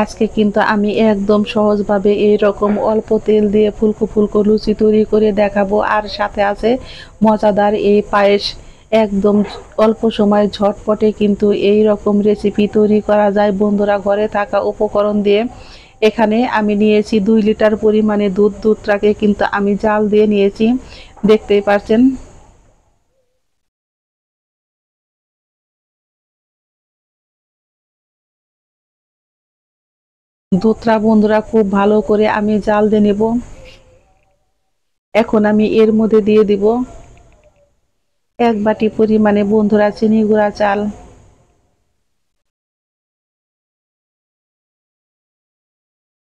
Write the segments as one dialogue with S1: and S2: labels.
S1: আজকে কিন্তু আমি একদম সহজভাবে এইরকম অল্প তেল দিয়ে ফুলকো ফুলকো লুচি তৈরি করে দেখাবো। আর সাথে আছে মজাদার এই পায়েস। একদম অল্প সময়ে ঝটপটে কিন্তু এই রকম রেসিপি তৈরি করা যায় বন্ধুরা, ঘরে থাকা উপকরণ দিয়ে। এখানে আমি নিয়েছি 2 লিটার পরিমাণে দুধ। দুধটাকে কিন্তু আমি জাল দিয়ে নিয়েছি, দেখতেই পাচ্ছেন। দুধটা বন্ধুরা খুব ভালো করে আমি জাল দিয়ে নেব। এখন আমি এর মধ্যে দিয়ে দিব 1 বাটি পরিমাণে বন্ধুরা চিনি গুঁড়া চাল।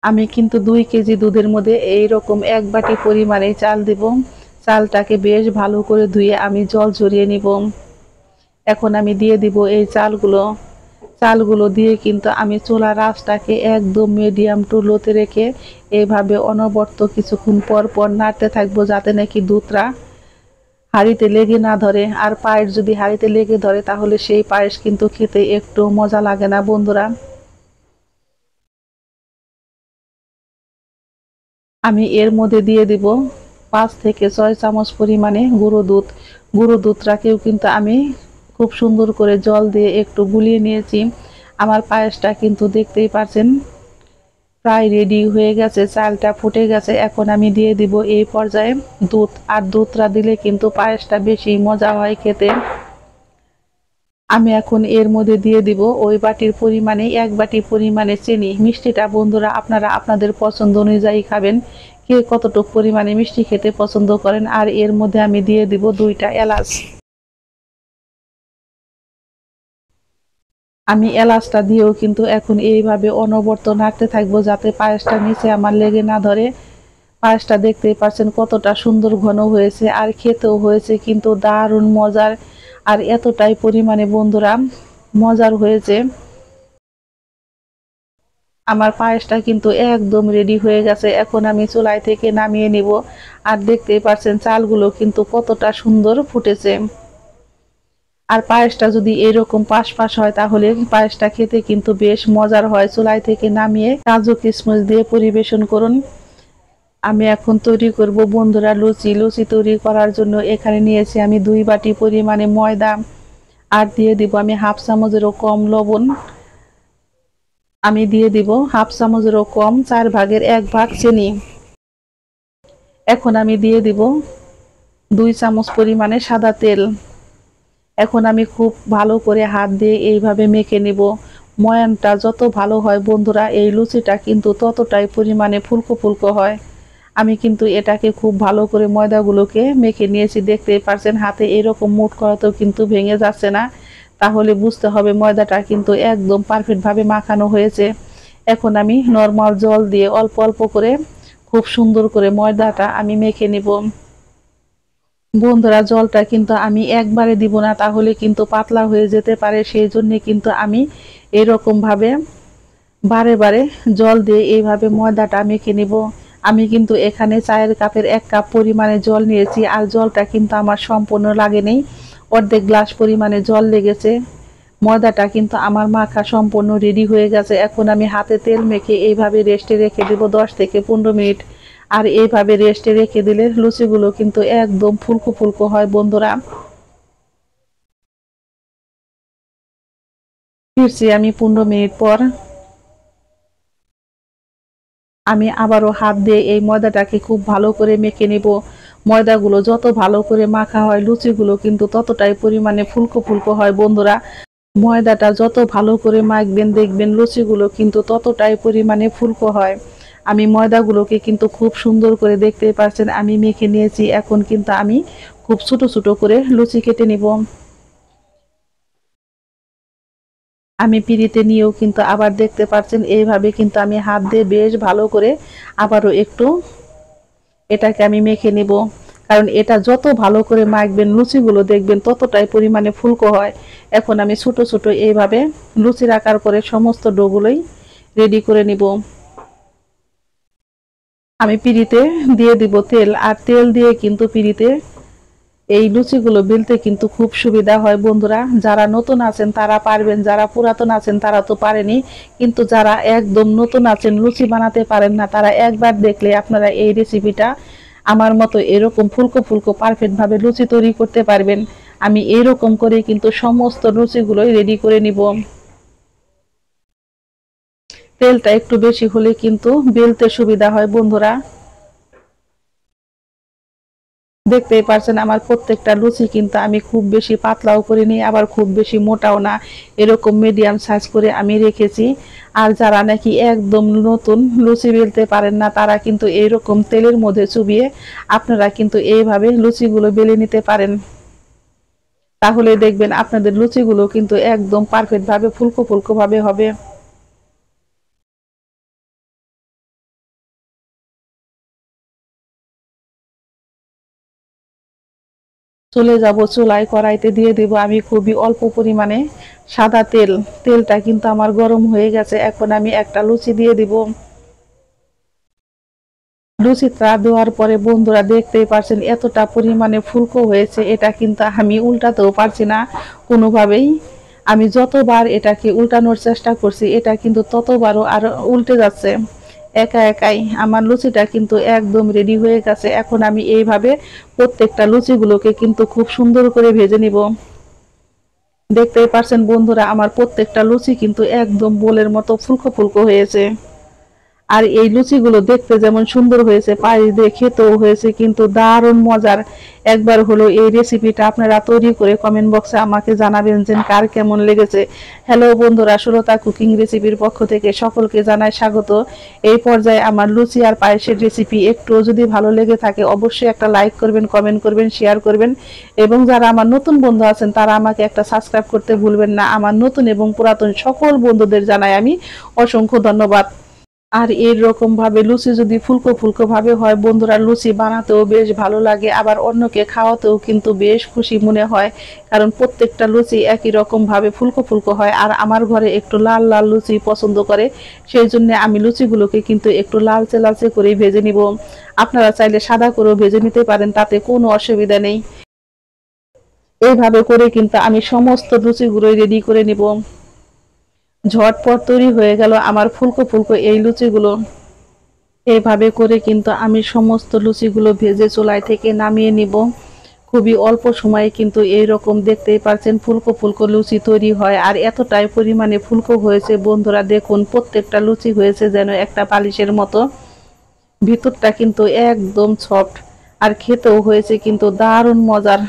S1: আমি কিন্তু 2 কেজি দুধের মধ্যে এইরকম 1 বাটি পরিমাণে চাল দিব। চালটাকে বেশ ভালো করে ধুয়ে আমি জল ঝরিয়ে নিব। এখন আমি দিয়ে দিব এই চালগুলো দিয়ে কিন্তু আমি চুলার আঁচটাকে একদম মিডিয়াম টু লোতে রেখে এইভাবে অনবরত কিছুক্ষণ পর পর নাড়তে থাকবো, যাতে নাকি দুধটা হাঁড়িতে লেগে না ধরে। আর পায়েস যদি হাঁড়িতে লেগে ধরে তাহলে সেই পায়েস কিন্তু খেতে একটু মজা লাগে না বন্ধুরা। আমি এর মধ্যে দিয়ে দিব 5 থেকে 6 চামচ পরিমাণে গুঁড়ো দুধ। গুঁড়ো দুধটাকেও কিন্তু আমি খুব সুন্দর করে জল দিয়ে একটু গুলিয়ে নিয়েছি। আমার পায়েসটা কিন্তু দেখতেই পাচ্ছেন প্রায় রেডি হয়ে গেছে, চালটা ফুটে গেছে। এখন আমি দিয়ে দিব এই পর্যায়ে দুধ। আর দুধটা দিলে কিন্তু পায়েসটা বেশি মজা হয় খেতে। আমি এখন এর মধ্যে দিয়ে দিব ওই বাটির পরিমাণে 1 বাটি পরিমাণে চিনি। মিষ্টিটা বন্ধুরা আপনারা আপনাদের পছন্দ অনুযায়ী খাবেন, কে কতটুকু পরিমাণে মিষ্টি খেতে পছন্দ করেন। আর এর মধ্যে আমি দিয়ে দিব 2টা এলাচ। আমি এলাচটা দিয়েও কিন্তু এখন এইভাবে অনবরত নাড়তে থাকবো, যাতে পায়েসটা নিচে আমার লেগে না ধরে। পায়েসটা দেখতেই পাচ্ছেন কতটা সুন্দর ঘন হয়েছে, আর খেতেও হয়েছে কিন্তু দারুণ মজার। আর এতটাই পরিমাণে বন্ধুরা মজার হয়েছে। আমার পায়েসটা কিন্তু একদম রেডি হয়ে গেছে। এখন আমি চুলাই থেকে নামিয়ে নিব। আর দেখতেই পাচ্ছেন চালগুলো কিন্তু কতটা সুন্দর ফুটেছে। আর পায়েসটা যদি এরকম পাশ পাশ হয় তাহলে পায়েসটা খেতে কিন্তু বেশ মজার হয়। চুলাই থেকে নামিয়ে কাজু কিশমিশ দিয়ে পরিবেশন করুন। আমি এখন তৈরি করব বন্ধুরা লুচি। লুচি তৈরি করার জন্য এখানে নিয়েছি আমি 2 বাটি পরিমাণে ময়দা। আর দিয়ে দিব আমি হাফ চামচেরও কম লবণ। আমি দিয়ে দিব হাফ চামচেরও কম 4 ভাগের 1 ভাগ চিনি। এখন আমি দিয়ে দিব 2 চামচ পরিমাণে সাদা তেল। এখন আমি খুব ভালো করে হাত দিয়ে এইভাবে মেখে নিব। ময়ানটা যত ভালো হয় বন্ধুরা, এই লুচিটা কিন্তু ততটাই পরিমাণে ফুলকো ফুলকো হয়। আমি কিন্তু এটাকে খুব ভালো করে ময়দাগুলোকে মেখে নিয়েছি, দেখতেই পারছেন হাতে এরকম মুঠ করাতেও কিন্তু ভেঙে যাচ্ছে না। তাহলে বুঝতে হবে ময়দাটা কিন্তু একদম পারফেক্টভাবে মাখানো হয়েছে। এখন আমি নরমাল জল দিয়ে অল্প অল্প করে খুব সুন্দর করে ময়দাটা আমি মেখে নিব। বন্ধুরা জলটা কিন্তু আমি একবারে দিব না, তাহলে কিন্তু পাতলা হয়ে যেতে পারে। সেই জন্য কিন্তু আমি এরকম ভাবে বারে বারে জল দিয়ে এইভাবে ময়দাটা মেখে নিব। আমি কিন্তু এখানে চায়ের কাপের 1 কাপ পরিমাণে জল নিয়েছি। আর জলটা কিন্তু আমার সম্পূর্ণ লাগেনি, অর্ধেক গ্লাস পরিমাণে জল লেগেছে। ময়দাটা কিন্তু আমার মাখা সম্পূর্ণ রেডি হয়ে গেছে। এখন আমি হাতে তেল মেখে এইভাবে রেস্টে রেখে দেব 10 থেকে 15 মিনিট। আর এইভাবে রেস্টে রেখে দিলে লুচিগুলো কিন্তু একদম ফুলকো ফুলকো হয় বন্ধুরা। ফিরছি আমি 15 মিনিট পর। আমি আবারও হাত দিয়ে এই ময়দাটাকে খুব ভালো করে মেখে নিব। ময়দাগুলো যত ভালো করে মাখা হয় লুচিগুলো কিন্তু ততটাই পরিমাণে ফুলকো ফুলকো হয় বন্ধুরা। ময়দাটা যত ভালো করে মাখবেন দেখবেন লুচিগুলো কিন্তু ততটাই পরিমাণে ফুলকো হয়। আমি ময়দাগুলোকে কিন্তু খুব সুন্দর করে দেখতে পাচ্ছেন আমি মেখে নিয়েছি। এখন কিন্তু আমি খুব ছোট ছোট করে লুচি কেটে নিব। আমি পিঁড়িতে নিয়েও কিন্তু আবার দেখতে পাচ্ছেন এইভাবে কিন্তু আমি হাত দিয়ে বেশ ভালো করে আবারও একটু এটাকে আমি মেখে নিব। কারণ এটা যত ভালো করে মাখবেন লুচিগুলো দেখবেন ততটাই পরিমাণে ফুলকো হয়। এখন আমি ছোট ছোট এইভাবে লুচির আকার করে সমস্ত ডোগুলোই রেডি করে নিব। আমি পিঁড়িতে দিয়ে দিব তেল। আর তেল দিয়ে কিন্তু পিঁড়িতে এই লুচিগুলো বেলতে কিন্তু খুব সুবিধা হয় বন্ধুরা। যারা নতুন আছেন তারা পারবেন, যারা পুরাতন আছেন তারা তো পারেনি, কিন্তু যারা একদম নতুন আছেন লুচি বানাতে পারেন না, তারা একবার দেখলে আপনারা এই রেসিপিটা আমার মতো এরকম ফুলকো ফুলকো পারফেক্ট ভাবে লুচি তৈরি করতে পারবেন। আমি এরকম করে কিন্তু সমস্ত লুচিগুলোই রেডি করে নিব। তেলটা একটু বেশি হলে কিন্তু বেলতে সুবিধা হয় বন্ধুরা। দেখতেই পারছেন আমার প্রত্যেকটা লুচি কিন্তু আমি খুব বেশি পাতলাও করিনি, আবার খুব বেশি মোটাও না, এরকম মিডিয়াম সাইজ করে আমি রেখেছি। আর যারা নাকি একদম নতুন লুচি বেলতে পারেন না, তারা কিন্তু এইরকম তেলের মধ্যে চুবিয়ে আপনারা কিন্তু এইভাবে লুচিগুলো বেলে নিতে পারেন। তাহলে দেখবেন আপনাদের লুচিগুলো কিন্তু একদম পারফেক্ট ভাবে ফুলকো ফুলকো ভাবে হবে। চলে যাব চুলায়, কড়াইতে দিয়ে দেব আমি খুবই অল্প পরিমাণে সাদা তেল। তেলটা কিন্তু আমার গরম হয়ে গেছে, এখন আমি একটা লুচি দিয়ে দিব। লুচিটা দেওয়ার পরে বন্ধুরা দেখতেই পারছেন এতটা পরিমাণে ফুলকো হয়েছে, এটা কিন্তু আমি উল্টাতেও পারছি না কোনোভাবেই। আমি যতবার এটাকে উল্টানোর চেষ্টা করছি, এটা কিন্তু ততবারও আর উল্টে যাচ্ছে একা একাই। আমার লুচিটা কিন্তু একদম রেডি হয়ে গেছে। এখন আমি এইভাবে প্রত্যেকটা লুচিগুলোকে কিন্তু খুব সুন্দর করে ভেজে নিব। দেখতেই পারছেন বন্ধুরা আমার প্রত্যেকটা লুচি কিন্তু একদম বোলের মতো ফুলকো ফুলকো হয়েছে। আর এই লুচিগুলো দেখতে যেমন সুন্দর হয়েছে, পায়েস দিয়ে খেতেও হয়েছে কিন্তু দারুণ মজার। একবার হলো এই রেসিপিটা আপনারা তৈরি করে কমেন্ট বক্সে আমাকে জানাবেন যে কার কেমন লেগেছে। হ্যালো বন্ধুরা, সুলতা কুকিং রেসিপির পক্ষ থেকে সকলকে জানাই স্বাগত। এই পর্যায়ে আমার লুচি আর পায়েসের রেসিপি একটু যদি ভালো লেগে থাকে অবশ্যই একটা লাইক করবেন, কমেন্ট করবেন, শেয়ার করবেন, এবং যারা আমার নতুন বন্ধু আছেন তারা আমাকে একটা সাবস্ক্রাইব করতে ভুলবেন না। আমার নতুন এবং পুরাতন সকল বন্ধুদের জানাই আমি অসংখ্য ধন্যবাদ। আর এরকম ভাবে লুচি যদি ফুলকো ফুলকো ভাবে হয় বন্ধুরা, লুচি বানাতেও বেশ ভালো লাগে, আবার অন্যকে খাওয়াতেও কিন্তু বেশ খুশি মনে হয়। কারণ প্রত্যেকটা লুচি একই রকম ভাবে ফুলকো ফুলকো হয়, আর আমার ঘরে একটু লাল লাল লুচি পছন্দ করে, সেই জন্য আমি লুচিগুলোকে কিন্তু একটু লালচে লালচে করে ভেজে নিব। আপনারা চাইলে সাদা করেও ভেজে নিতে পারেন, তাতে কোনো অসুবিধা নেই। এইভাবে করে কিন্তু আমি সমস্ত লুচিগুলোই রেডি করে নিব। ঝটপট তৈরি হয়ে গেল আমার ফুলকো ফুলকো এই লুচিগুলো। এভাবে করে কিন্তু আমি সমস্ত লুচিগুলো ভেজে চুলাই থেকে নামিয়ে নিব। খুবই অল্প সময়ে কিন্তু এই রকম দেখতেই পাচ্ছেন ফুলকো ফুলকো লুচি তৈরি হয়, আর এতটাই পরিমাণে ফুলকো হয়েছে বন্ধুরা, দেখুন প্রত্যেকটা লুচি হয়েছে যেন একটা পালিশের মতো। ভিতরটা কিন্তু একদম সফট, আর খেতেও হয়েছে কিন্তু দারুণ মজার।